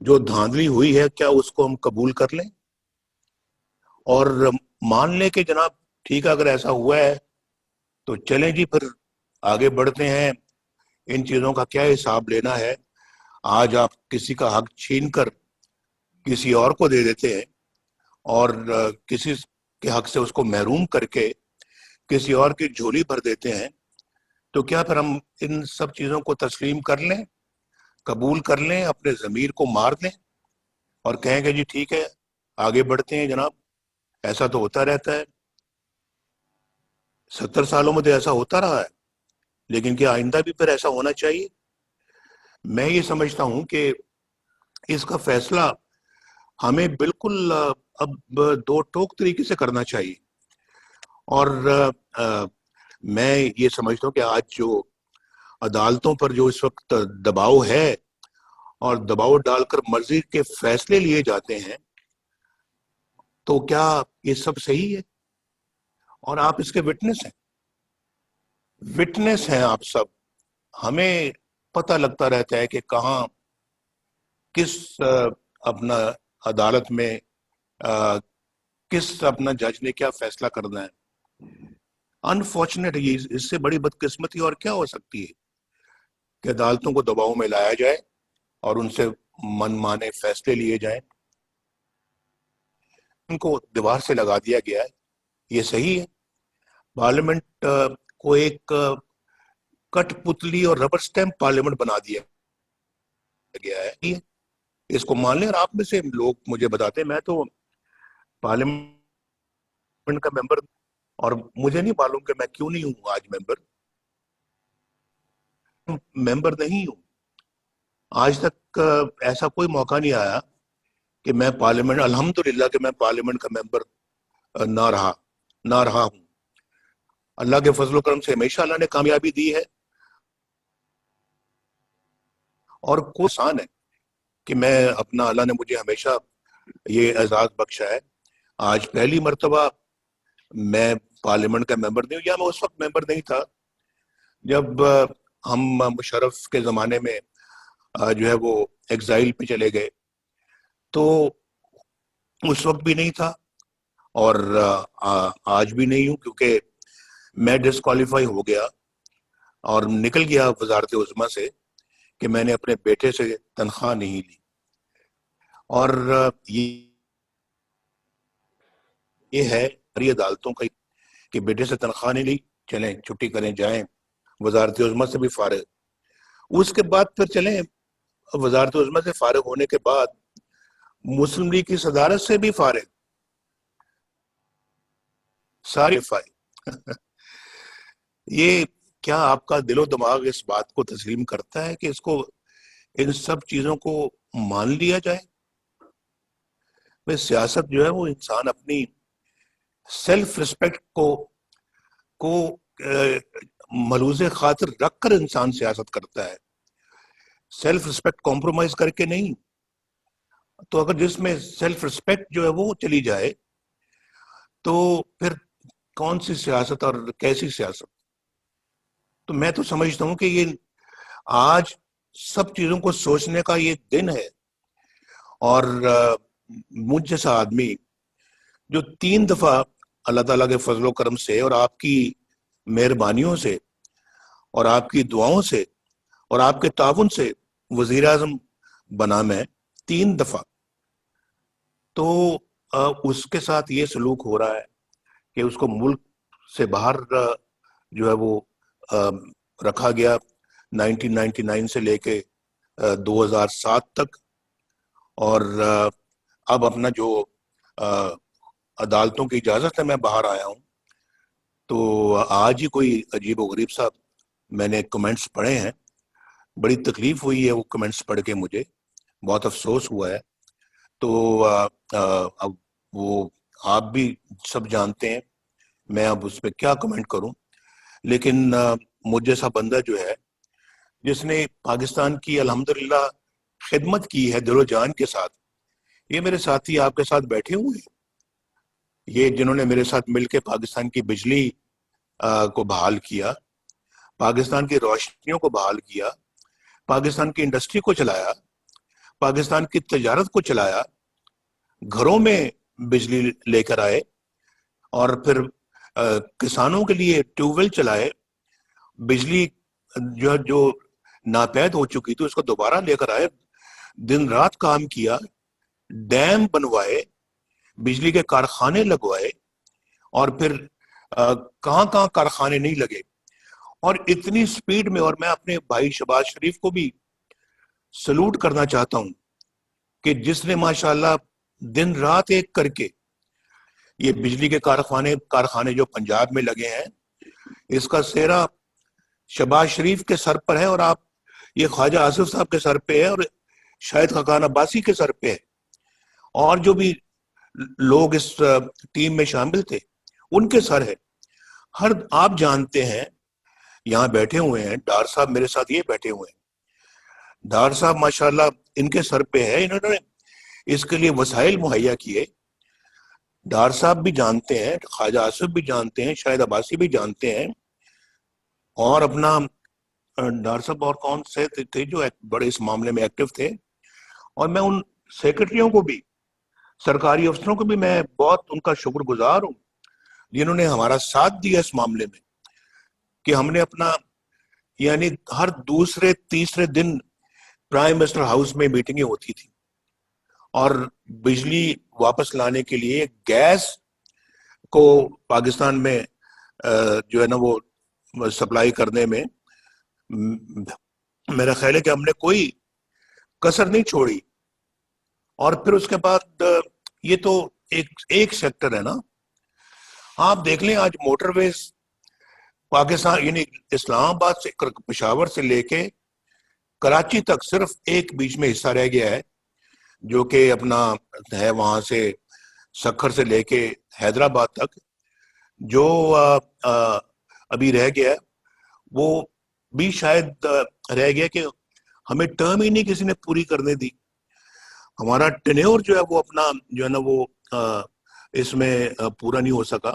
جو دھاندلی ہوئی ہے کیا اس کو ہم قبول کر لیں اور مان لیں کہ جناب ٹھیک ہے اگر ایسا ہوا ہے تو چلیں جی پھر آگے بڑھتے ہیں. ان چیزوں کا کیا حساب لینا ہے؟ آج آپ کسی کا حق چھین کر کسی اور کو دے دیتے ہیں اور کسی کے حق سے اس کو محروم کر کے کسی اور کی جھولی بھر دیتے ہیں. تو کیا پھر ہم ان سب چیزوں کو تسلیم کر لیں، قبول کر لیں، اپنے ضمیر کو مار دیں اور کہیں کہ جی ٹھیک ہے آگے بڑھتے ہیں جناب؟ ایسا تو ہوتا رہتا ہے، 70 سالوں میں تو ایسا ہوتا رہا ہے، لیکن کیا آئندہ بھی پھر ایسا ہونا چاہیے؟ میں یہ سمجھتا ہوں کہ اس کا فیصلہ ہمیں بالکل اب دو ٹوک طریقے سے کرنا چاہیے. اور میں یہ سمجھتا ہوں کہ آج جو عدالتوں پر جو اس وقت دباؤ ہے اور دباؤ ڈال کر مرضی کے فیصلے لیے جاتے ہیں، تو کیا یہ سب صحیح ہے؟ اور آپ اس کے وٹنس ہیں آپ سب. ہمیں پتہ لگتا رہتا ہے کہ کہاں کس اپنا عدالت میں کس اپنا جج نے کیا فیصلہ کرنا ہے. انفارچونیٹ، اس سے بڑی بدقسمتی اور کیا ہو سکتی ہے کہ عدالتوں کو دباؤ میں لایا جائے اور ان سے من مانے فیصلے لیے جائیں. ان کو دیوار سے لگا دیا گیا ہے. یہ صحیح ہے؟ پارلیمنٹ کو ایک کٹ پتلی اور ربر سٹیمپ پارلیمنٹ بنا دیا گیا ہے. اس کو مان لیں. اور آپ میں سے لوگ مجھے بتاتے ہیں، میں تو پارلیمنٹ کا ممبر اور مجھے نہیں معلوم کہ میں کیوں نہیں ہوں آج ممبر نہیں ہوں. آج تک ایسا کوئی موقع نہیں آیا کہ میں پارلیمنٹ، الحمدللہ کہ میں پارلیمنٹ کا ممبر نہ رہا ہوں. اللہ کے فضل و کرم سے ہمیشہ اللہ نے کامیابی دی ہے اور کوئی آسان ہے کہ میں اپنا، اللہ نے مجھے ہمیشہ یہ اعزاز بخشا ہے. آج پہلی مرتبہ میں پارلیمنٹ کا ممبر نہیں ہوں، یا میں اس وقت ممبر نہیں تھا جب ہم مشرف کے زمانے میں جو ہے وہ ایگزائل پہ چلے گئے، تو اس وقت بھی نہیں تھا اور آج بھی نہیں ہوں، کیونکہ میں ڈسکوالیفائی ہو گیا اور نکل گیا وزارت عظمیٰ سے کہ میں نے اپنے بیٹے سے تنخواہ نہیں لی. اور یہ ہے ہماری عدالتوں کا کہ بیٹے سے تنخواہ نہیں لی، چلیں چھٹی کریں جائیں، وزارت عظمیٰ سے بھی فارغ. اس کے بعد پھر چلیں وزارت عظمیٰ سے فارغ ہونے کے بعد مسلم لیگ کی صدارت سے بھی فارغ، سارے فائل. یہ کیا آپ کا دل و دماغ اس بات کو تسلیم کرتا ہے کہ اس کو، ان سب چیزوں کو مان لیا جائے؟ سیاست جو ہے وہ انسان اپنی سیلف ریسپیکٹ کو ملوز خاطر رکھ کر انسان سیاست کرتا ہے، سیلف ریسپیکٹ کمپرومائز کر کے نہیں. تو اگر جس میں سیلف ریسپیکٹ جو ہے وہ چلی جائے تو پھر کون سی سیاست اور کیسی سیاست؟ تو میں تو سمجھتا ہوں کہ یہ آج سب چیزوں کو سوچنے کا یہ دن ہے. اور مجھ جیسا آدمی جو 3 دفعہ اللہ تعالیٰ کے فضل و کرم سے اور آپ کی مہربانیوں سے اور آپ کی دعاؤں سے اور آپ کے تعاون سے وزیر اعظم بنا میں 3 دفعہ، تو اس کے ساتھ یہ سلوک ہو رہا ہے کہ اس کو ملک سے باہر جو ہے وہ رکھا گیا 1999 سے لے کے 2007 تک. اور اب اپنا جو عدالتوں کی اجازت ہے میں باہر آیا ہوں. تو آج ہی کوئی عجیب و غریب صاحب میں نے کمنٹس پڑھے ہیں، بڑی تکلیف ہوئی ہے وہ کمنٹس پڑھ کے، مجھے بہت افسوس ہوا ہے. تو اب وہ آپ بھی سب جانتے ہیں، میں اب اس پہ کیا کمنٹ کروں. لیکن مجھ جیسا بندہ جو ہے جس نے پاکستان کی الحمدللہ خدمت کی ہے دل و جان کے ساتھ، یہ میرے ساتھی آپ کے ساتھ بیٹھے ہوئے ہیں، یہ جنہوں نے میرے ساتھ مل کے پاکستان کی بجلی کو بحال کیا، پاکستان کی روشنیوں کو بحال کیا، پاکستان کی انڈسٹری کو چلایا، پاکستان کی تجارت کو چلایا, گھروں میں بجلی لے کر آئے, اور پھر کسانوں کے لیے ٹیوب ویل چلائے, بجلی جو ناپید ہو چکی تھی اس کو دوبارہ لے کر آئے, دن رات کام کیا, ڈیم بنوائے, بجلی کے کارخانے لگوائے, اور پھر کہاں کہاں کارخانے نہیں لگے, اور اتنی سپیڈ میں. اور میں اپنے بھائی شہباز شریف کو بھی سلوٹ کرنا چاہتا ہوں کہ جس نے ماشاءاللہ دن رات ایک کر کے یہ بجلی کے کارخانے جو پنجاب میں لگے ہیں, اس کا سہرا شہباز شریف کے سر پر ہے, اور آپ یہ خواجہ آصف صاحب کے سر پہ ہے, اور شاہد خاقان عباسی کے سر پہ ہے, اور جو بھی لوگ اس ٹیم میں شامل تھے ان کے سر ہے. آپ جانتے ہیں, یہاں بیٹھے ہوئے ہیں ڈار صاحب, میرے ساتھ یہ بیٹھے ہوئے ہیں, ڈار صاحب ماشاءاللہ ان کے سر پہ ہے, انہوں نے اس کے لیے وسائل مہیا کیے. ڈار صاحب بھی جانتے ہیں, خواجہ آصف بھی جانتے ہیں, شاہد عباسی بھی جانتے ہیں, اور اپنا ڈار صاحب اور کون سے تھے جو بڑے اس معاملے میں ایکٹیو تھے. اور میں ان سیکرٹریوں کو بھی, سرکاری افسروں کو بھی میں بہت ان کا شکر گزار ہوں جنہوں نے ہمارا ساتھ دیا اس معاملے میں, کہ ہم نے اپنا یعنی ہر دوسرے تیسرے دن پرائم منسٹر ہاؤس میں میٹنگیں ہوتی تھی, اور بجلی واپس لانے کے لیے گیس کو پاکستان میں جو ہے نا وہ سپلائی کرنے میں میرا خیال ہے کہ ہم نے کوئی کسر نہیں چھوڑی. اور پھر اس کے بعد یہ تو ایک سیکٹر ہے نا, آپ دیکھ لیں آج موٹر ویز پاکستان یعنی اسلام آباد سے پشاور سے لے کے کراچی تک صرف ایک بیچ میں حصہ رہ گیا ہے, جو کہ اپنا ہے وہاں سے سکھر سے لے کے حیدرآباد تک, جو ابھی رہ گیا ہے وہ بھی شاید رہ گیا کہ ہمیں ٹرم ہی نہیں کسی نے پوری کرنے دی. ہمارا ٹینیور جو ہے وہ اپنا جو ہے نا وہ اس میں پورا نہیں ہو سکا,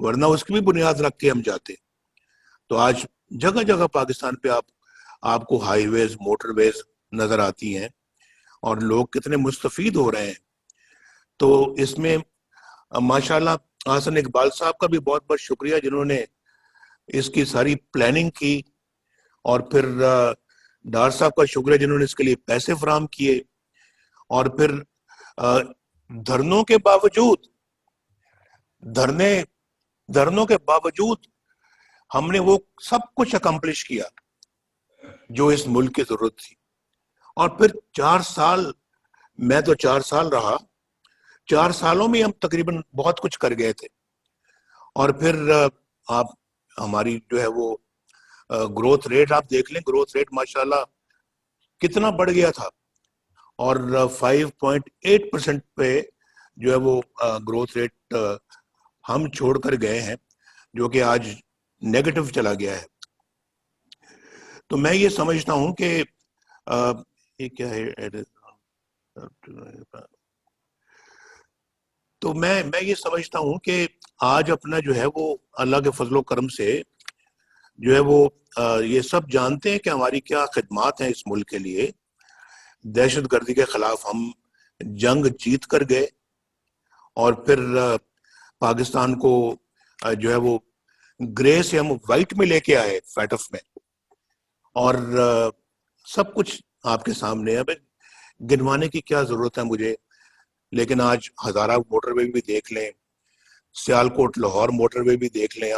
ورنہ اس کی بھی بنیاد رکھ کے ہم جاتے. تو آج جگہ جگہ پاکستان پہ آپ کو ہائی ویز, موٹر ویز نظر آتی ہیں, اور لوگ کتنے مستفید ہو رہے ہیں. تو اس میں ماشاءاللہ حسن اقبال صاحب کا بھی بہت بہت شکریہ جنہوں نے اس کی ساری پلاننگ کی, اور پھر ڈار صاحب کا شکریہ جنہوں نے اس کے لیے پیسے فراہم کیے, اور پھر دھرنوں کے باوجود ہم نے وہ سب کچھ اکمپلش کیا جو اس ملک کی ضرورت تھی. اور پھر 4 سال, میں تو 4 سال رہا, 4 سالوں میں ہم تقریباً بہت کچھ کر گئے تھے. اور پھر آپ ہماری جو ہے وہ گروتھ ریٹ آپ دیکھ لیں, گروتھ ریٹ ماشاءاللہ کتنا بڑھ گیا تھا, اور 5.8% پہ جو ہے وہ گروتھ ریٹ ہم چھوڑ کر گئے ہیں, جو کہ آج نیگیٹو چلا گیا ہے. تو میں یہ سمجھتا ہوں کہ یہ کیا ہے, تو میں یہ سمجھتا ہوں کہ آج اپنا جو ہے وہ اللہ کے فضل و کرم سے جو ہے وہ یہ سب جانتے ہیں کہ ہماری کیا خدمات ہیں اس ملک کے لیے. دہشت گردی کے خلاف ہم جنگ جیت کر گئے, اور پھر پاکستان کو جو ہے وہ گرے سے ہم وائٹ میں لے کے آئے, فیٹف میں, اور سب کچھ آپ کے سامنے ہے. گنوانے کی کیا ضرورت ہے مجھے, لیکن آج ہزارہ موٹر وے بھی دیکھ لیں, سیالکوٹ لاہور موٹر وے بھی دیکھ لیں,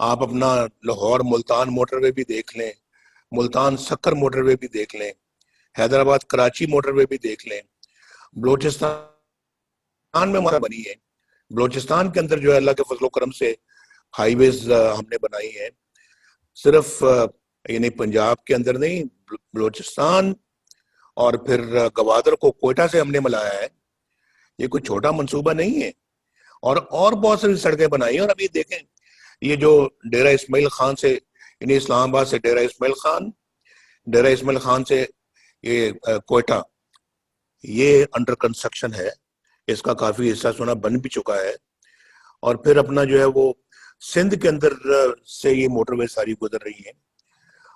آپ اپنا لاہور ملتان موٹر وے بھی دیکھ لیں, ملتان سکر موٹر وے بھی دیکھ لیں, حیدرآباد کراچی موٹر وے بھی دیکھ لیں, بلوچستان میں ہمارا بنی ہے, بلوچستان کے اندر جو ہے اللہ کے فضل و کرم سے ہائی ویز ہم نے بنائی ہے, صرف یعنی پنجاب کے اندر نہیں, بلوچستان اور پھر گوادر کو کوئٹہ سے ہم نے ملایا ہے. یہ کوئی چھوٹا منصوبہ نہیں ہے, اور بہت ساری سڑکیں بنائی ہیں. اور ابھی دیکھیں یہ جو ڈیرہ اسماعیل خان سے یعنی اسلام آباد سے ڈیرہ اسماعیل خان سے یہ کوئٹہ, یہ انڈر کنسٹرکشن ہے, اس کا کافی حصہ سنا بن بھی چکا ہے. اور پھر اپنا جو ہے وہ سندھ کے اندر سے یہ موٹر وے ساری گزر رہی ہیں.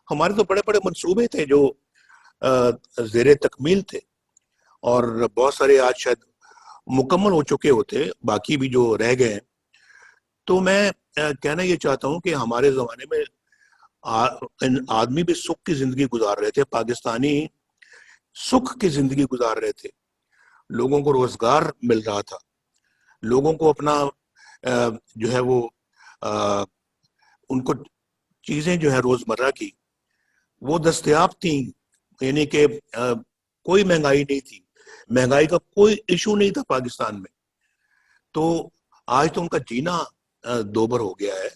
ہمارے تو بڑے بڑے منصوبے تھے جو زیر تکمیل تھے اور بہت سارے آج شاید مکمل ہو چکے ہوتے, باقی بھی جو رہ گئے ہیں. تو میں کہنا یہ چاہتا ہوں کہ ہمارے زمانے میں آدمی بھی سکھ کی زندگی گزار رہے تھے, پاکستانی سکھ کی زندگی گزار رہے تھے, لوگوں کو روزگار مل رہا تھا, لوگوں کو اپنا جو ہے وہ ان کو چیزیں جو ہے روزمرہ کی وہ دستیاب تھیں, یعنی کہ کوئی مہنگائی نہیں تھی, مہنگائی کا کوئی ایشو نہیں تھا پاکستان میں. تو آج تو ان کا جینا دوبر ہو گیا ہے.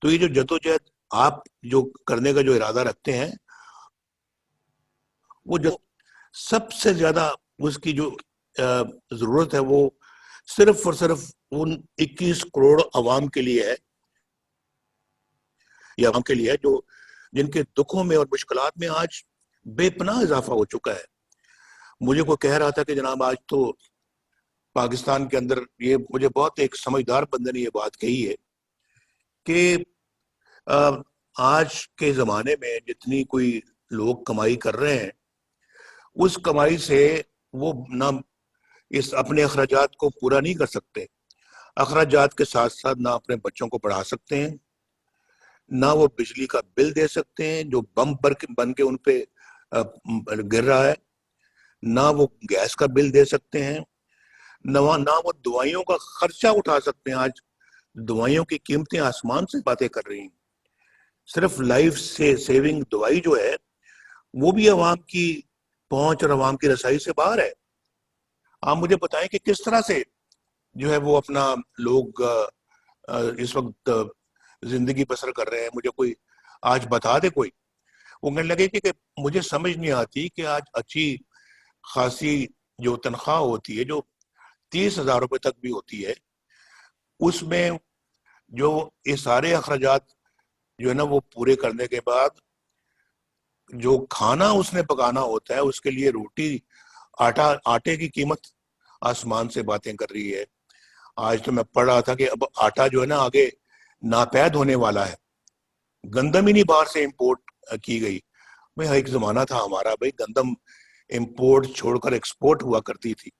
تو یہ جو جدوجہد آپ جو کرنے کا جو ارادہ رکھتے ہیں, وہ جو سب سے زیادہ اس کی جو ضرورت ہے وہ صرف اور صرف ان 21 کروڑ عوام کے لیے ہے, یا عوام کے لیے ہے جو جن کے دکھوں میں اور مشکلات میں آج بے پناہ اضافہ ہو چکا ہے. مجھے کوئی کہہ رہا تھا کہ جناب آج تو پاکستان کے اندر, یہ مجھے بہت ایک سمجھدار بندے نے یہ بات کہی ہے کہ آج کے زمانے میں جتنی کوئی لوگ کمائی کر رہے ہیں, اس کمائی سے وہ نہ اس اپنے اخراجات کو پورا نہیں کر سکتے, اخراجات کے ساتھ ساتھ نہ اپنے بچوں کو پڑھا سکتے ہیں, نہ وہ بجلی کا بل دے سکتے ہیں جو بم بن کے ان پہ گر رہا ہے, نہ وہ گیس کا بل دے سکتے ہیں, نہ وہ دوائیوں کا خرچہ اٹھا سکتے ہیں. آج دوائیوں کی قیمتیں آسمان سے باتیں کر رہی ہیں. صرف لائف سے سیونگ دوائی جو ہے وہ بھی عوام کی پہنچ اور عوام کی رسائی سے باہر ہے. آپ مجھے بتائیں کہ کس طرح سے جو ہے وہ اپنا لوگ اس وقت زندگی بسر کر رہے ہیں. مجھے کوئی آج بتا دے کوئی, وہ کہنے لگے کہ مجھے سمجھ نہیں آتی کہ آج اچھی خاصی جو تنخواہ ہوتی ہے جو 30,000 روپے تک بھی ہوتی ہے, اس میں جو یہ سارے اخراجات جو ہے نا وہ پورے کرنے کے بعد جو کھانا اس نے پکانا ہوتا ہے اس کے لیے روٹی آٹے کی قیمت آسمان سے باتیں کر رہی ہے. آج تو میں پڑھ رہا تھا کہ اب آٹا جو ہے نا آگے ناپید ہونے والا ہے, گندم ہی نہیں باہر سے امپورٹ کی گئی. بھائی ایک زمانہ تھا ہمارا, بھائی گندم امپورٹ چھوڑ کر ایکسپورٹ ہوا کرتی تھی,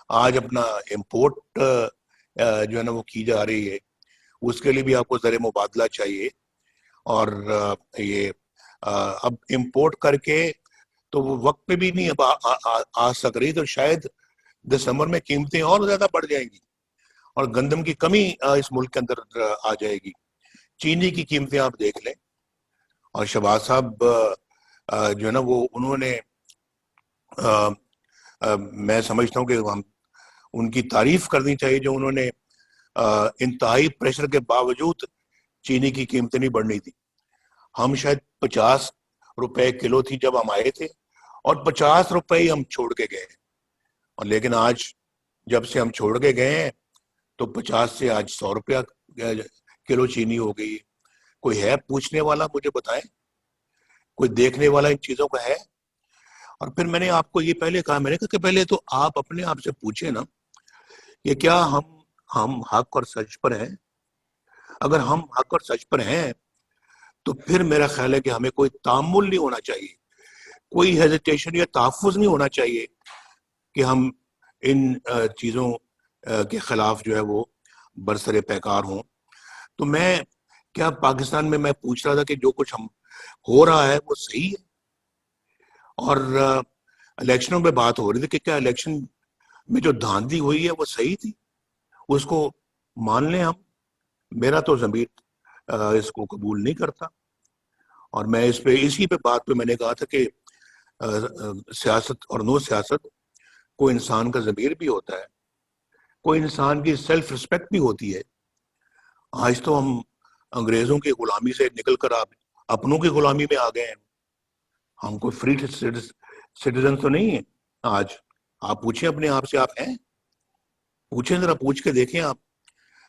آج اپنا امپورٹ جو ہے نا وہ کی جا رہی ہے. اس کے لیے بھی آپ کو زر مبادلہ چاہیے, اور یہ اب امپورٹ کر کے تو وہ وقت پہ بھی نہیں اب آ سک رہی, تو شاید دسمبر میں قیمتیں اور زیادہ بڑھ جائیں گی اور گندم کی کمی اس ملک کے اندر آ جائے گی. چینی کی قیمتیں آپ دیکھ لیں, اور شہباز صاحب جو ہے نا وہ انہوں نے میں سمجھتا ہوں کہ ہم ان کی تعریف کرنی چاہیے جو انہوں نے انتہائی پریشر کے باوجود چینی کی قیمتیں نہیں بڑھنی تھی. ہم شاید 50 روپے کلو تھی جب ہم آئے تھے, اور 50 روپے ہی ہم چھوڑ کے گئے, اور لیکن آج جب سے ہم چھوڑ کے گئے ہیں تو 50 سے آج 100 روپیہ کلو چینی ہو گئی. کوئی ہے پوچھنے والا, مجھے بتائیں, کوئی دیکھنے والا ان چیزوں کا ہے؟ اور پھر میں نے آپ کو یہ پہلے کہا, میں نے کہا کہ پہلے تو آپ اپنے آپ سے پوچھیں نا کہ کیا ہم حق اور سچ پر ہیں. اگر ہم حق اور سچ پر ہیں تو پھر میرا خیال ہے کہ ہمیں کوئی تامل نہیں ہونا چاہیے, کوئی ہیزیٹیشن یا تحفظ نہیں ہونا چاہیے کہ ہم ان چیزوں کے خلاف جو ہے وہ برسر پیکار ہوں. تو میں کیا پاکستان میں پوچھ رہا تھا کہ جو کچھ ہم ہو رہا ہے وہ صحیح ہے, اور الیکشنوں پہ بات ہو رہی تھی کہ کیا الیکشن میں جو دھاندلی ہوئی ہے وہ صحیح تھی, اس کو مان لیں ہم. میرا تو ضمیر اس کو قبول نہیں کرتا, اور میں اسی پہ بات پہ میں نے کہا تھا کہ سیاست اور نو سیاست, کوئی انسان کا ضمیر بھی ہوتا ہے, کوئی انسان کی سیلف رسپیکٹ بھی ہوتی ہے. آج تو ہم انگریزوں کی غلامی سے نکل کر اپنوں کی غلامی میں آ گئے ہیں. ہم کوئی فری سٹیزن تو نہیں ہیں. آج آپ پوچھیں اپنے آپ سے, آپ ہیں؟ پوچھیں ذرا, پوچھ کے دیکھیں آپ.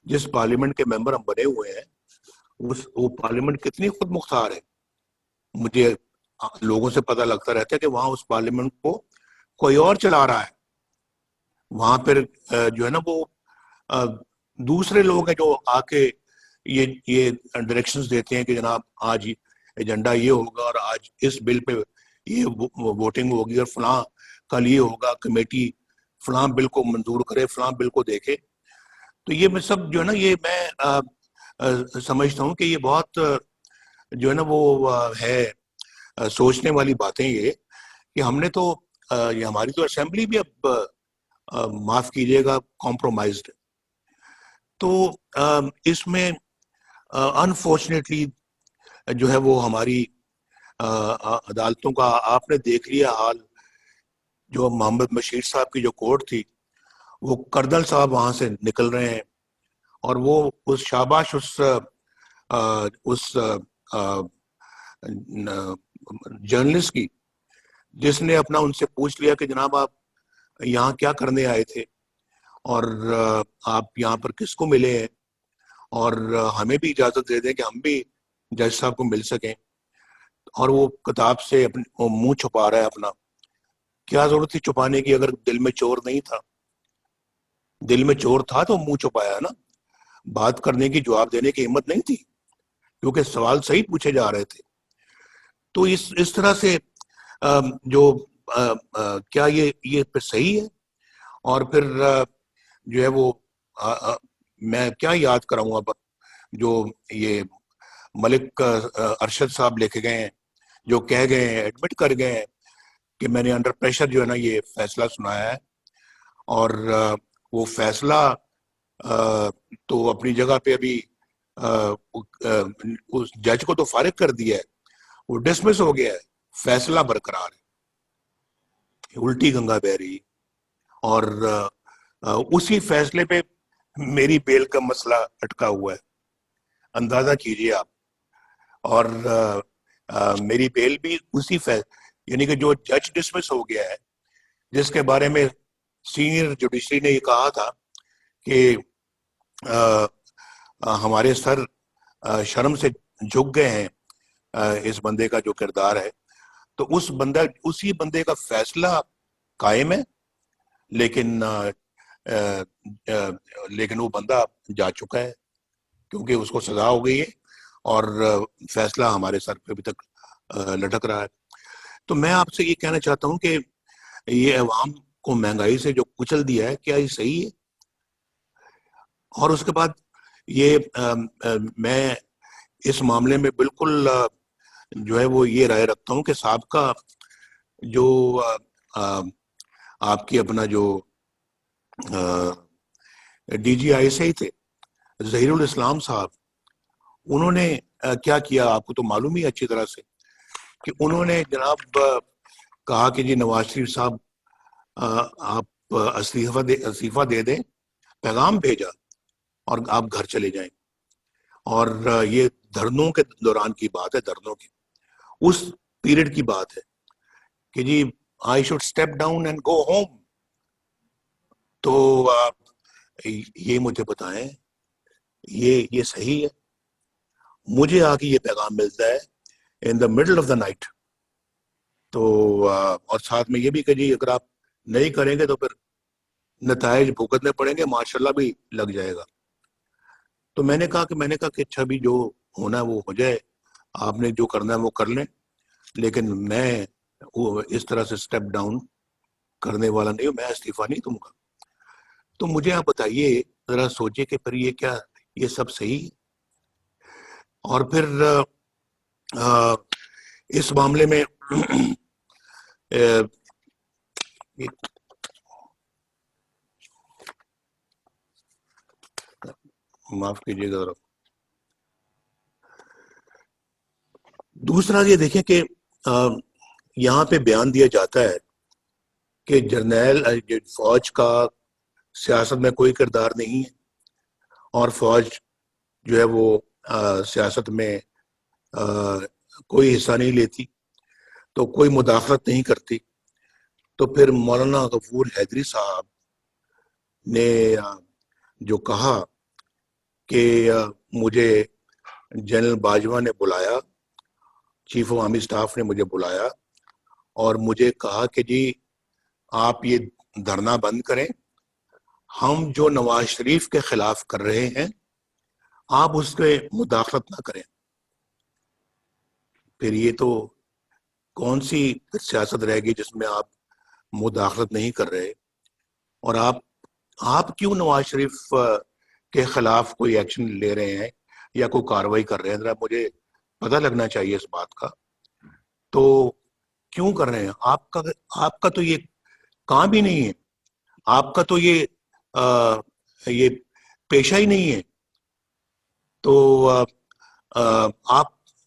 جس پارلیمنٹ کے ممبر ہم بنے ہوئے ہیں وہ پارلیمنٹ کتنی خود مختار ہے. مجھے لوگوں سے پتہ لگتا رہتا ہے کہ وہاں اس پارلیمنٹ کو کوئی اور چلا رہا ہے. وہاں پھر جو ہے نا وہ دوسرے لوگ ہیں جو آ کے یہ ڈائریکشنز دیتے ہیں کہ جناب آج ایجنڈا یہ ہوگا اور آج اس بل پہ یہ ووٹنگ ہوگی اور فلاں کل یہ ہوگا, کمیٹی فلاں بل کو منظور کرے, فلاں بل کو دیکھے. تو یہ میں سب جو ہے نا, یہ میں سمجھتا ہوں کہ یہ بہت جو ہے نا وہ ہے سوچنے والی باتیں, یہ کہ ہم نے تو یہ ہماری تو اسمبلی بھی اب معاف کیجیے گا کمپرومائزڈ. تو اس میں انفارچونیٹلی جو ہے وہ ہماری عدالتوں کا آپ نے دیکھ لیا حال. جو محمد بشیر صاحب کی جو کورٹ تھی, وہ کرنل صاحب وہاں سے نکل رہے ہیں, اور وہ اس شاباش اس جرنلسٹ کی جس نے اپنا ان سے پوچھ لیا کہ جناب آپ یہاں کیا کرنے آئے تھے, اور آپ یہاں پر کس کو ملے ہیں, اور ہمیں بھی اجازت دے دیں کہ ہم بھی جج صاحب کو مل سکیں. اور وہ کتاب سے منہ چھپا رہا ہے اپنا. کیا ضرورت تھی چھپانے کی اگر دل میں چور نہیں تھا؟ دل میں چور تھا تو منہ چھپایا نا. بات کرنے کی, جواب دینے کی ہمت نہیں تھی, کیونکہ سوال صحیح پوچھے جا رہے تھے. تو اس طرح سے جو کیا یہ پھر صحیح ہے؟ اور پھر جو ہے وہ میں کیا یاد کراؤں اب, جو یہ ملک ارشد صاحب لے کے گئے ہیں, جو کہہ گئے ہیں, ایڈمٹ کر گئے ہیں کہ میں نے انڈر پریشر جو ہے نا یہ فیصلہ سنایا ہے. اور وہ فیصلہ تو اپنی جگہ پہ ابھی اس جج کو تو فارغ کر دیا ہے, وہ ڈسمس ہو گیا ہے, فیصلہ برقرار ہے, الٹی گنگا بہ رہی. اور اسی فیصلے پہ میری بیل کا مسئلہ اٹکا ہوا ہے, اندازہ کیجئے آپ. اور میری بیل بھی اسی یعنی کہ جو جج ڈسمس ہو گیا ہے, جس کے بارے میں سینئر جوڈیشری نے یہ کہا تھا کہ ہمارے سر شرم سے جھک گئے ہیں اس بندے کا جو کردار ہے. تو اسی بندے کا فیصلہ قائم ہے, لیکن وہ بندہ جا چکا ہے کیونکہ اس کو سزا ہو گئی ہے, اور فیصلہ ہمارے سر پہ ابھی تک لٹک رہا ہے. تو میں آپ سے یہ کہنا چاہتا ہوں کہ یہ عوام کو مہنگائی سے جو کچل دیا ہے, کیا یہ صحیح ہے؟ اور اس کے بعد یہ میں اس معاملے میں بالکل جو ہے وہ یہ رائے رکھتا ہوں کہ سابقہ جو آپ کی اپنا جو ڈی جی آئی سے ہی تھے ظہیر الاسلام صاحب, انہوں نے کیا کیا آپ کو تو معلوم ہی اچھی طرح سے, کہ انہوں نے جناب کہا کہ جی نواز شریف صاحب آپ استعفیٰ دے دیں, پیغام بھیجا, اور آپ گھر چلے جائیں. اور یہ دھرنوں کے دوران کی بات ہے, دھرنوں کی اس پیریڈ کی بات ہے کہ جی I should step down and go home. تو یہ مجھے بتائیں, یہ صحیح ہے؟ مجھے آ کے یہ پیغام ملتا ہے in the middle of the night. تو اور ساتھ میں یہ بھی کہ جی اگر آپ نہیں کریں گے تو پھر نتائج بھگتنے پڑیں گے, ماشاءاللہ بھی لگ جائے گا. تو میں نے کہا کہ اچھا بھی جو ہونا ہے وہ ہو جائے, آپ نے جو کرنا ہے وہ کر لیں, لیکن میں اس طرح سے سٹیپ ڈاؤن کرنے والا نہیں ہوں, میں استعفیٰ نہیں دوں گا. تو مجھے آپ بتائیے, ذرا سوچے کہ پھر یہ سب صحیح. اور پھر اس معاملے میں معاف کیجیے گا, دوسرا یہ دیکھیں کہ یہاں پہ بیان دیا جاتا ہے کہ جرنیل فوج کا سیاست میں کوئی کردار نہیں ہے, اور فوج جو ہے وہ سیاست میں کوئی حصہ نہیں لیتی, تو کوئی مداخلت نہیں کرتی. تو پھر مولانا غفور حیدری صاحب نے جو کہا کہ مجھے جنرل باجوہ نے بلایا, چیف آف آرمی سٹاف نے مجھے بلایا, اور مجھے کہا کہ جی آپ یہ دھرنا بند کریں, ہم جو نواز شریف کے خلاف کر رہے ہیں آپ اس پہ مداخلت نہ کریں. پھر یہ تو کون سی سیاست رہ گئی جس میں آپ مداخلت نہیں کر رہے؟ اور آپ کیوں نواز شریف کے خلاف کوئی ایکشن لے رہے ہیں یا کوئی کاروائی کر رہے ہیں؟ ذرا مجھے پتہ لگنا چاہیے اس بات کا. تو کیوں کر رہے ہیں؟ آپ کا تو یہ کام ہی نہیں ہے، آپ کا تو یہ پیشہ ہی نہیں ہے. تو آپ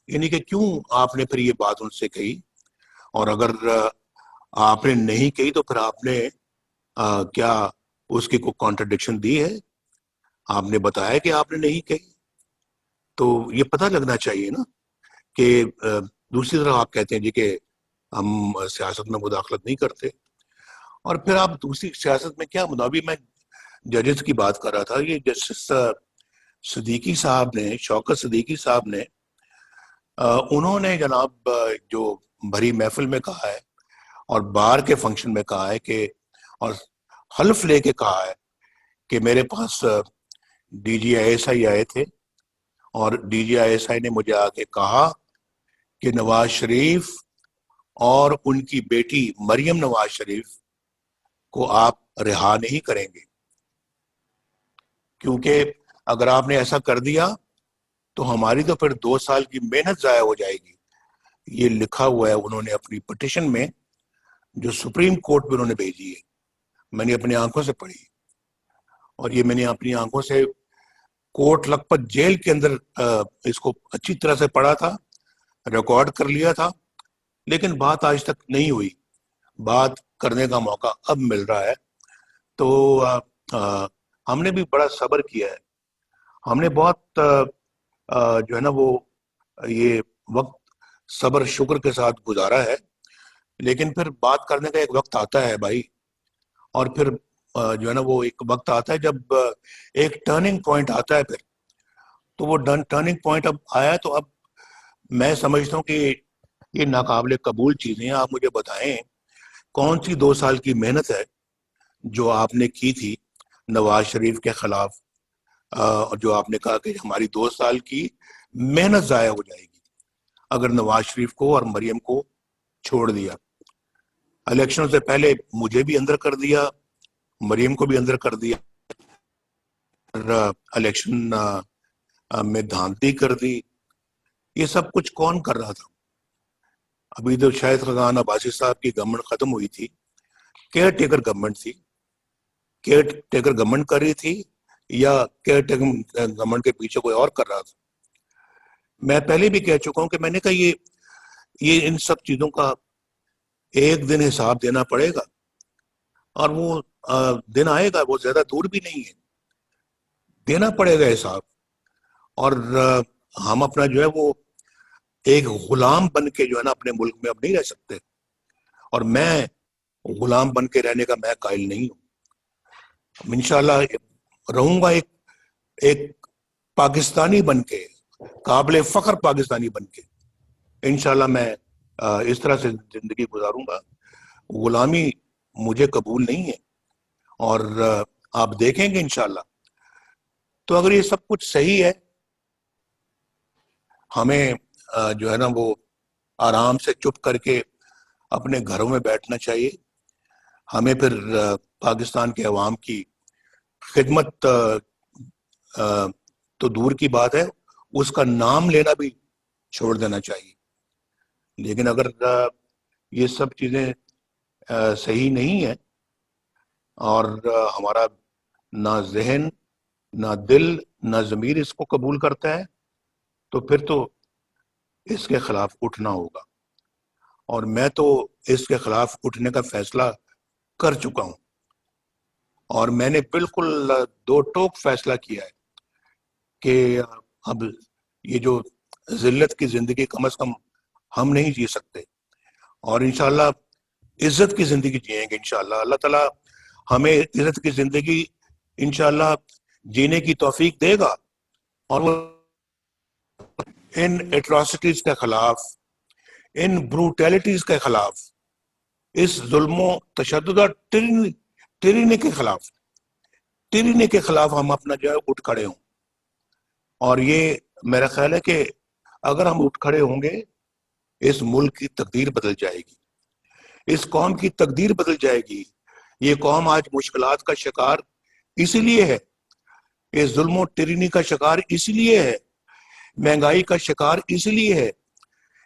یعنی کہ کیوں آپ نے پھر یہ بات ان سے کہی؟ اور اگر آپ نے نہیں کہی تو پھر آپ نے کیا اس کی کوئی کانٹرڈکشن دی ہے؟ آپ نے بتایا کہ آپ نے نہیں کہی، تو یہ پتہ لگنا چاہیے نا کہ دوسری طرف آپ کہتے ہیں جی کہ ہم سیاست میں مداخلت نہیں کرتے، اور پھر آپ دوسری سیاست میں کیا ابھی میں ججز کی بات کر رہا تھا. یہ جسٹس صدیقی صاحب نے، شوکت صدیقی صاحب نے، انہوں نے جناب جو بھری محفل میں کہا ہے اور بار کے فنکشن میں کہا ہے کہ، اور حلف لے کے کہا ہے کہ میرے پاس D G I S I آئے تھے اور D G I S I نے مجھے آ کے کہا کہ نواز شریف اور ان کی بیٹی مریم نواز شریف کو آپ رہا نہیں کریں گے، کیونکہ اگر آپ نے ایسا کر دیا تو ہماری تو پھر 2 سال کی محنت ضائع ہو جائے گی. یہ لکھا ہوا ہے انہوں نے اپنی پٹیشن میں جو سپریم کورٹ میں انہوں نے بھیجی ہے. میں نے اپنی آنکھوں سے پڑھی، اور یہ میں نے اپنی آنکھوں سے کوٹ لکھپت جیل کے اندر اس کو اچھی طرح سے پڑھا تھا، ریکارڈ کر لیا تھا، لیکن بات آج تک نہیں ہوئی. بات کرنے کا موقع اب مل رہا ہے. تو ہم نے بھی بڑا صبر کیا ہے، ہم نے بہت جو ہے نا وہ یہ وقت صبر شکر کے ساتھ گزارا ہے، لیکن پھر بات کرنے کا ایک وقت آتا ہے بھائی، اور پھر جو ہے نا وہ ایک وقت آتا ہے جب ایک ٹرننگ پوائنٹ آتا ہے. پھر تو وہ ٹرننگ پوائنٹ اب آیا، تو اب میں سمجھتا ہوں کہ یہ ناقابل قبول چیزیں ہیں. آپ مجھے بتائیں کون سی 2 سال کی محنت ہے جو آپ نے کی تھی نواز شریف کے خلاف، جو آپ نے کہا کہ ہماری 2 سال کی محنت ضائع ہو جائے گی اگر نواز شریف کو اور مریم کو چھوڑ دیا. الیکشن سے پہلے مجھے بھی اندر کر دیا، مریم کو بھی اندر کر دیا، الیکشن میں دھاندلی کر دی. یہ سب کچھ کون کر رہا تھا؟ ابھی تو شاید خزان عباسی صاحب کی گورنمنٹ ختم ہوئی تھی، کیئر ٹیکر گورنمنٹ تھی. کیئر ٹیکر گورنمنٹ کر رہی تھی یا کیئر ٹیکر گورنمنٹ کے پیچھے کوئی اور کر رہا تھا؟ میں پہلے بھی کہہ چکا ہوں کہ میں نے کہا یہ ان سب چیزوں کا ایک دن حساب دینا پڑے گا، اور وہ دن آئے گا، وہ زیادہ دور بھی نہیں ہے، دینا پڑے گا حساب. اور ہم اپنا جو ہے وہ ایک غلام بن کے جو ہے نا اپنے ملک میں اب نہیں رہ سکتے، اور میں غلام بن کے رہنے کا میں قائل نہیں ہوں. انشاءاللہ رہوں گا ایک پاکستانی بن کے، قابل فخر پاکستانی بن کے. انشاءاللہ میں اس طرح سے زندگی گزاروں گا. غلامی مجھے قبول نہیں ہے، اور آپ دیکھیں گے انشاءاللہ. تو اگر یہ سب کچھ صحیح ہے، ہمیں جو ہے نا وہ آرام سے چپ کر کے اپنے گھروں میں بیٹھنا چاہیے. ہمیں پھر پاکستان کے عوام کی خدمت تو دور کی بات ہے، اس کا نام لینا بھی چھوڑ دینا چاہیے. لیکن اگر یہ سب چیزیں صحیح نہیں ہیں، اور ہمارا نہ ذہن، نہ دل، نہ ضمیر اس کو قبول کرتا ہے، تو پھر تو اس کے خلاف اٹھنا ہوگا. اور میں تو اس کے خلاف اٹھنے کا فیصلہ کر چکا ہوں، اور میں نے بالکل 2 ٹوک فیصلہ کیا ہے کہ اب یہ جو ذلت کی زندگی کم از کم ہم نہیں جی سکتے، اور انشاءاللہ عزت کی زندگی جئیں گے. انشاءاللہ اللہ تعالیٰ ہمیں عزت کی زندگی انشاءاللہ جینے کی توفیق دے گا، اور وہ ان ایٹراسٹیز کے خلاف، ان بروٹیلٹیز کے خلاف، اس ظلم و تشدد اور ٹرینی کے خلاف ہم اپنا جو ہے اٹھ کھڑے ہوں. اور یہ میرا خیال ہے کہ اگر ہم اٹھ کھڑے ہوں گے اس ملک کی تقدیر بدل جائے گی, اس قوم کی تقدیر بدل جائے گی. یہ قوم آج مشکلات کا شکار اسی لیے ہے, اس ظلم و ٹرینی کا شکار اسی لیے ہے, مہنگائی کا شکار اسی لیے ہے,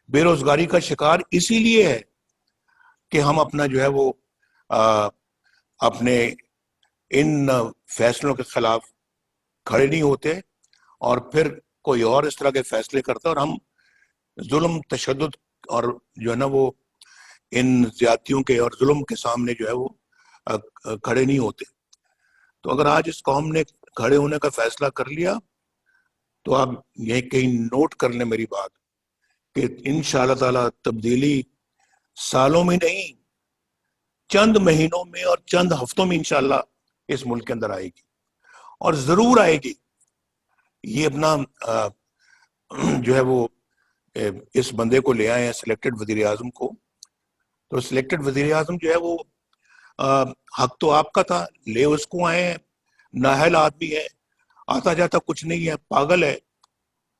بے روزگاری کا شکار اسی لیے ہے کہ ہم اپنا جو ہے وہ اپنے ان فیصلوں کے خلاف کھڑے نہیں ہوتے, اور پھر کوئی اور اس طرح کے فیصلے کرتا ہے, اور ہم ظلم, تشدد اور جو ہے نا وہ ان زیادتیوں کے اور ظلم کے سامنے جو ہے وہ کھڑے نہیں ہوتے. تو اگر آج اس قوم نے کھڑے ہونے کا فیصلہ کر لیا تو آپ یہ کہیں نوٹ کر لیں میری بات کہ انشاءاللہ تعالی تبدیلی سالوں میں نہیں, چند مہینوں میں اور چند ہفتوں میں انشاءاللہ اس ملک کے اندر آئے گی, اور ضرور آئے گی. یہ اپنا جو ہے وہ اس بندے کو لے آئے ہیں سلیکٹڈ وزیر اعظم کو, تو سلیکٹڈ وزیر اعظم جو ہے وہ حق تو آپ کا تھا, لے اس کو آئے ہیں, نااہل آدمی ہے, آتا جاتا کچھ نہیں ہے, پاگل ہے,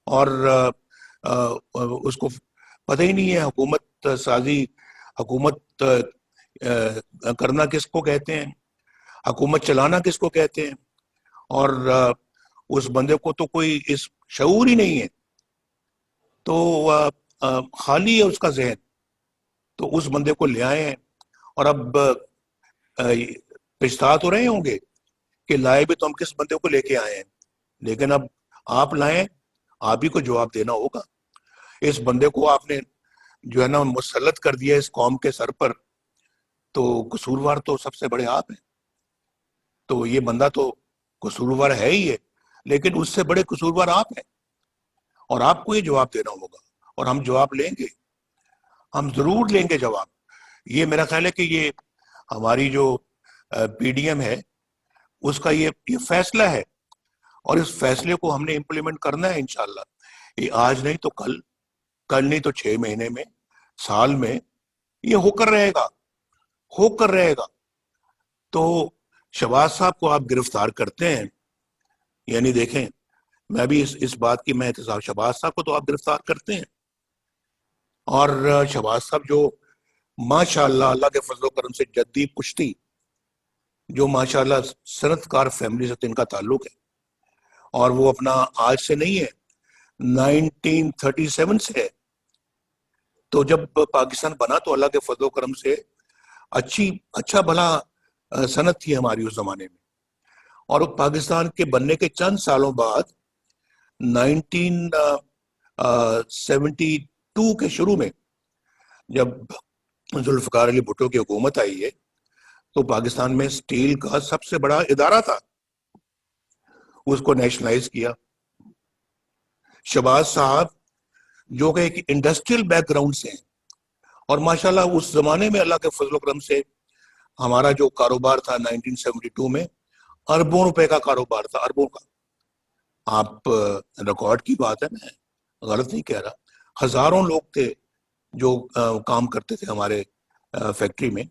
اور اس کو پتہ ہی نہیں ہے حکومت سازی, حکومت کرنا کس کو کہتے ہیں, حکومت چلانا کس کو کہتے ہیں, اور اس بندے کو تو کوئی اس شعور ہی نہیں ہے, تو خالی ہے اس کا ذہن. تو اس بندے کو لے آئے ہیں, اور اب پچھتا تو رہے ہوں گے کہ لائے بھی تو ہم کس بندے کو لے کے آئے ہیں, لیکن اب آپ لائیں, آپ ہی کو جواب دینا ہوگا. اس بندے کو آپ نے جو ہے نا مسلط کر دیا اس قوم کے سر پر, تو قصوروار تو سب سے بڑے آپ ہیں. تو یہ بندہ تو قصوروار ہے ہی ہے, لیکن اس سے بڑے قصوروار آپ ہیں, اور آپ کو یہ جواب دینا ہوگا, اور ہم جواب لیں گے, ہم ضرور لیں گے جواب. یہ میرا خیال ہے کہ یہ ہماری جو پی ڈی ایم ہے اس کا یہ فیصلہ ہے, اور اس فیصلے کو ہم نے امپلیمنٹ کرنا ہے انشاءاللہ. یہ آج نہیں تو کل, کل نہیں تو 6 مہینے میں, سال میں یہ ہو کر رہے گا, ہو کر رہے گا. تو شہباز صاحب کو آپ گرفتار کرتے ہیں, یعنی دیکھیں میں بھی اس بات کی میں احتساب, شہباز صاحب کو تو آپ گرفتار کرتے ہیں, اور شہباز صاحب جو ماشاءاللہ اللہ کے فضل و کرم سے جدی پشتی, جو ماشاءاللہ صنعت کار فیملی سے ان کا تعلق ہے, اور وہ اپنا آج سے نہیں ہے 1937 سے ہے. تو جب پاکستان بنا تو اللہ کے فضل و کرم سے اچھا بھلا صنعت تھی ہماری اس زمانے میں, اور پاکستان کے بننے کے چند سالوں بعد 1972 کے شروع میں جب ذوالفقار علی بھٹو کی حکومت آئی ہے تو پاکستان میں سٹیل کا سب سے بڑا ادارہ تھا, اس کو نیشنلائز کیا. شہباز صاحب جو کہ ایک انڈسٹریل بیک گراؤنڈ سے ہیں, اور ماشاءاللہ اس زمانے میں اللہ کے فضل و کرم سے ہمارا جو کاروبار تھا 1972 میں اربوں روپے کا کاروبار تھا, اربوں کا. آپ ریکارڈ کی بات ہے, میں غلط نہیں کہہ رہا, ہزاروں لوگ تھے جو کام کرتے تھے ہمارے فیکٹری میں.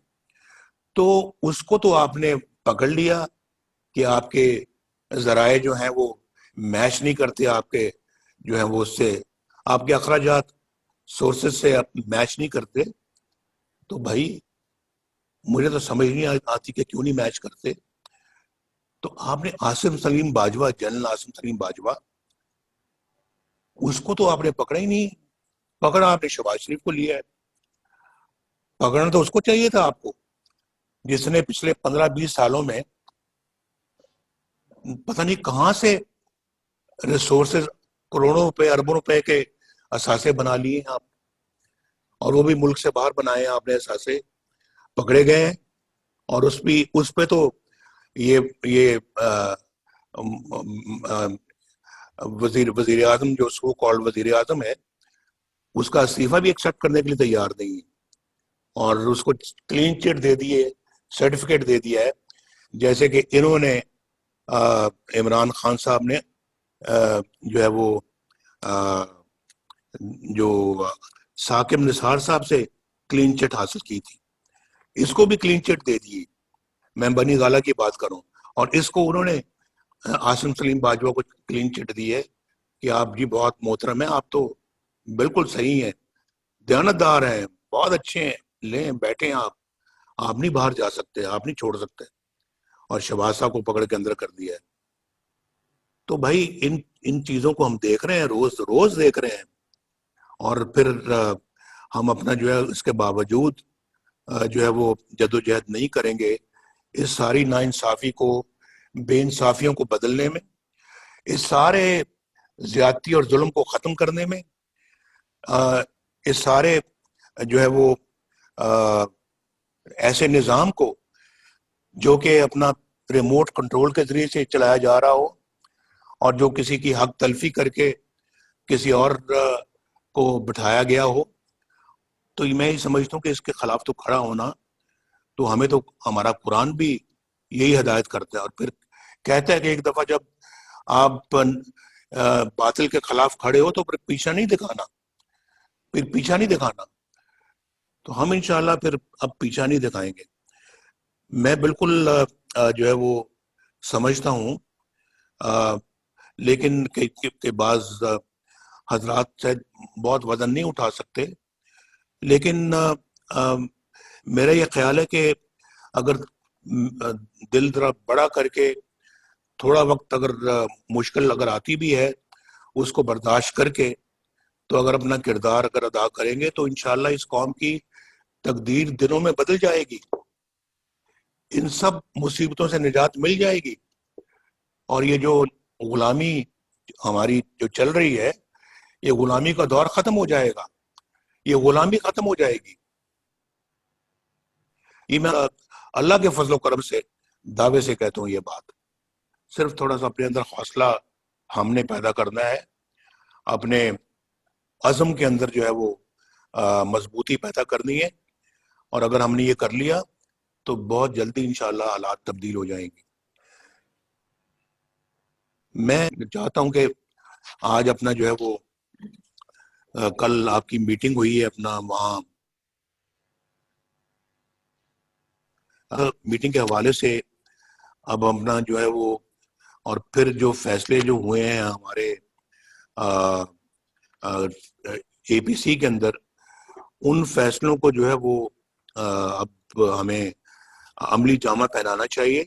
تو اس کو تو آپ نے پکڑ لیا کہ آپ کے ذرائع جو ہیں وہ میچ نہیں کرتے, آپ کے جو ہیں وہ اس سے آپ کے اخراجات سورسز سے میچ نہیں کرتے. تو بھائی مجھے تو سمجھ نہیں آتی کہ کیوں نہیں میچ کرتے. تو آپ نے عاصم سلیم باجوہ, جنرل عاصم سلیم باجوہ, اس کو تو آپ نے پکڑا ہی نہیں. پکڑا آپ نے شہباز شریف کو لیا ہے. پکڑنا تو اس کو چاہیے تھا آپ کو, جس نے پچھلے 15-20 سالوں میں پتہ نہیں کہاں سے ریسورسز کروڑوں روپے اربوں روپے کے اثاثے بنا لیے ہیں آپ, اور وہ بھی ملک سے باہر بنائے ہیں آپ نے اثاثے. پکڑے گئے ہیں, اور اس پہ تو یہ وزیر اعظم جو سو کالڈ وزیر اعظم ہے اس کا استعفیٰ بھی ایکسیپٹ کرنے کے لیے تیار نہیں ہے, اور اس کو کلین چٹ دے دیے, سرٹیفکیٹ دے دیا ہے, جیسے کہ انہوں نے عمران خان صاحب نے جو ہے وہ جو ثاقب نثار صاحب سے کلین چٹ حاصل کی تھی, اس کو بھی کلین چٹ دے دیے. میں بنی غالہ کی بات کروں, اور اس کو انہوں نے عاصم سلیم باجوہ کو کلین چٹ دی ہے کہ آپ جی بہت محترم ہیں, آپ تو بالکل صحیح ہیں, دیانتدار ہیں, بہت اچھے ہیں, لیں بیٹھیں آپ نہیں باہر جا سکتے, آپ نہیں چھوڑ سکتے, اور شہباز صاحب کو پکڑ کے اندر کر دیا ہے. تو بھائی ان چیزوں کو ہم دیکھ رہے ہیں, روز دیکھ رہے ہیں, اور پھر ہم اپنا جو ہے اس کے باوجود جو ہے وہ جدوجہد نہیں کریں گے اس ساری ناانصافی کو, بے انصافیوں کو بدلنے میں, اس سارے زیادتی اور ظلم کو ختم کرنے میں, اس سارے جو ہے وہ ایسے نظام کو جو کہ اپنا ریموٹ کنٹرول کے ذریعے سے چلایا جا رہا ہو, اور جو کسی کی حق تلفی کر کے کسی اور کو بٹھایا گیا ہو, تو میں یہ سمجھتا ہوں کہ اس کے خلاف تو کھڑا ہونا, تو ہمیں تو ہمارا قرآن بھی یہی ہدایت کرتا ہے, اور پھر کہتا ہے کہ ایک دفعہ جب آپ باطل کے خلاف کھڑے ہو تو پھر پیچھا نہیں دکھانا. تو ہم انشاءاللہ پھر اب پیچھا نہیں دکھائیں گے. میں بالکل جو ہے وہ سمجھتا ہوں, لیکن کہ بعض حضرات شاید بہت وزن نہیں اٹھا سکتے, لیکن میرا یہ خیال ہے کہ اگر دل ذرا بڑا کر کے تھوڑا وقت اگر مشکل اگر آتی بھی ہے اس کو برداشت کر کے, تو اگر اپنا کردار اگر ادا کریں گے تو انشاءاللہ اس قوم کی تقدیر دنوں میں بدل جائے گی, ان سب مصیبتوں سے نجات مل جائے گی, اور یہ جو غلامی ہماری جو چل رہی ہے, یہ غلامی کا دور ختم ہو جائے گا, یہ غلامی ختم ہو جائے گی. یہ میں اللہ کے فضل و کرم سے دعوے سے کہتا ہوں یہ بات. صرف تھوڑا سا اپنے اندر حوصلہ ہم نے پیدا کرنا ہے, اپنے عزم کے اندر جو ہے وہ مضبوطی پیدا کرنی ہے, اور اگر ہم نے یہ کر لیا تو بہت جلدی انشاءاللہ حالات تبدیل ہو جائیں گے. میں چاہتا ہوں کہ آج اپنا جو ہے وہ کل آپ کی میٹنگ ہوئی ہے, اپنا وہاں میٹنگ کے حوالے سے اب اپنا جو ہے وہ, اور پھر جو فیصلے جو ہوئے ہیں ہمارے اے پی سی کے اندر, ان فیصلوں کو جو ہے وہ اب ہمیں عملی جامہ پہنانا چاہیے,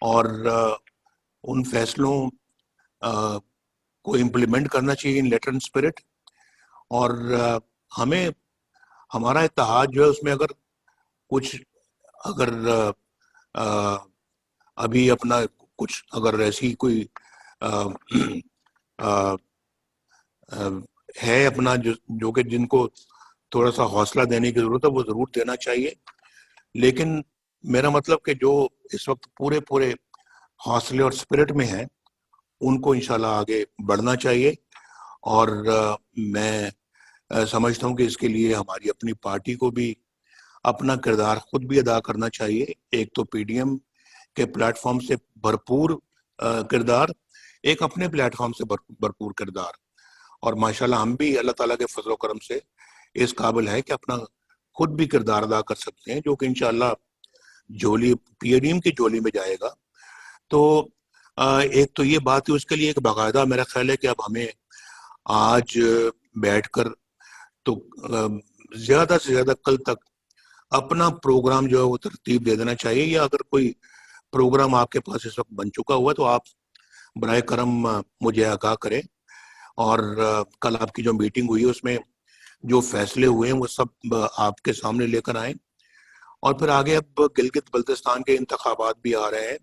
اور ان فیصلوں کو امپلیمنٹ کرنا چاہیے ان لیٹر اینڈ اسپرٹ. اور ہمیں ہمارا اتحاد جو ہے اس میں اگر ابھی اپنا کچھ اگر ایسی کوئی ہے اپنا جو کہ جن کو تھوڑا سا حوصلہ دینے کی ضرورت ہے, وہ ضرور دینا چاہیے. لیکن میرا مطلب کہ جو اس وقت پورے حوصلے اور اسپرٹ میں ہیں, ان کو انشاءاللہ آگے بڑھنا چاہیے. اور میں سمجھتا ہوں کہ اس کے لیے ہماری اپنی پارٹی کو بھی اپنا کردار خود بھی ادا کرنا چاہیے. ایک تو پی ڈی ایم کے پلیٹ فارم سے بھرپور کردار, ایک اپنے پلیٹ فارم سے بھرپور کردار, اور ماشاءاللہ ہم بھی اللہ تعالیٰ کے فضل و کرم سے اس قابل ہے کہ اپنا خود بھی کردار ادا کر سکتے ہیں, جو کہ انشاءاللہ جولی پی ڈی ایم کی جولی میں جائے گا. تو ایک تو یہ بات ہے, اس کے لیے ایک باقاعدہ میرا خیال ہے کہ اب ہمیں آج بیٹھ کر تو زیادہ سے زیادہ کل تک اپنا پروگرام جو ہے وہ ترتیب دے دینا چاہیے, یا اگر کوئی پروگرام آپ کے پاس اس وقت بن چکا ہوا تو آپ برائے کرم مجھے آگاہ کریں, اور کل آپ کی جو میٹنگ ہوئی اس میں جو فیصلے ہوئے ہیں وہ سب آپ کے سامنے لے کر آئیں. اور پھر آگے اب گلگت بلتستان کے انتخابات بھی آ رہے ہیں,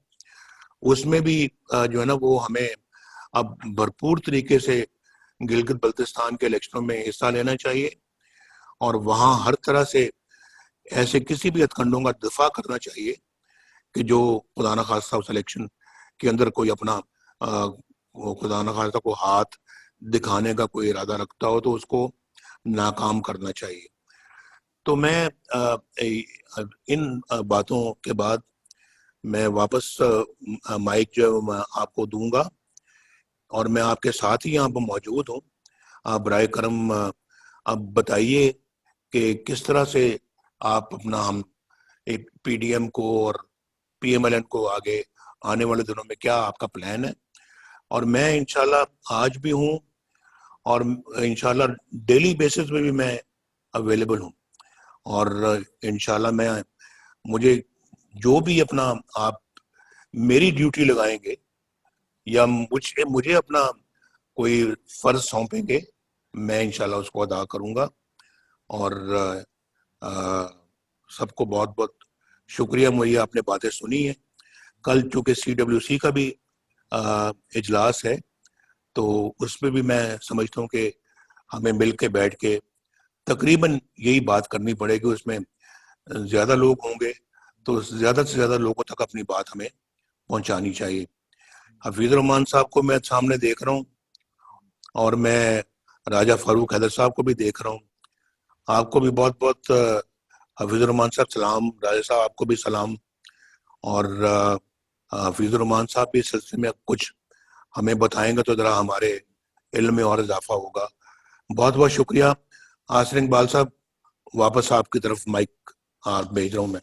اس میں بھی جو ہے نا وہ ہمیں اب بھرپور طریقے سے گلگت بلتستان کے الیکشنوں میں حصہ لینا چاہیے, اور وہاں ہر طرح سے ایسے کسی بھی ہتھکنڈوں کا دفاع کرنا چاہیے کہ جو خدا نخواستہ اس الیکشن کے اندر کوئی اپنا خدا نخواستہ کو ہاتھ دکھانے کا کوئی ارادہ رکھتا ہو تو اس کو ناکام کرنا چاہیے. تو میں ان باتوں کے بعد میں واپس مائک جو میں آپ کو دوں گا, اور میں آپ کے ساتھ ہی یہاں پر موجود ہوں. آپ برائے کرم اب بتائیے کہ کس طرح سے آپ اپنا ہم پی ڈی ایم کو اور پی ایم ایل این کو آگے آنے والے دنوں میں کیا آپ کا پلان ہے. اور میں انشاءاللہ آج بھی ہوں, اور انشاءاللہ ڈیلی بیسس پہ بھی میں اویلیبل ہوں, اور انشاءاللہ مجھے جو بھی اپنا آپ میری ڈیوٹی لگائیں گے یا مجھے اپنا کوئی فرض سونپیں گے, میں انشاءاللہ اس کو ادا کروں گا. اور سب کو بہت بہت شکریہ, مجھے آپ نے باتیں سنی ہیں. کل چونکہ CWC کا بھی اجلاس ہے, تو اس میں بھی میں سمجھتا ہوں کہ ہمیں مل کے بیٹھ کے تقریباً یہی بات کرنی پڑے گی. اس میں زیادہ لوگ ہوں گے تو زیادہ سے زیادہ لوگوں تک اپنی بات ہمیں پہنچانی چاہیے. حفیظ الرحمان صاحب کو میں سامنے دیکھ رہا ہوں, اور میں راجہ فاروق حیدر صاحب کو بھی دیکھ رہا ہوں. آپ کو بھی بہت بہت حفیظ الرحمان صاحب سلام, راجہ صاحب آپ کو بھی سلام. اور حفیظ الرحمان صاحب بھی اس سلسلے میں کچھ ہمیں بتائیں گے تو ذرا ہمارے علم میں اور اضافہ ہوگا. بہت بہت شکریہ. آصر اقبال صاحب, واپس آپ کی طرف مائک بھیج رہا ہوں میں.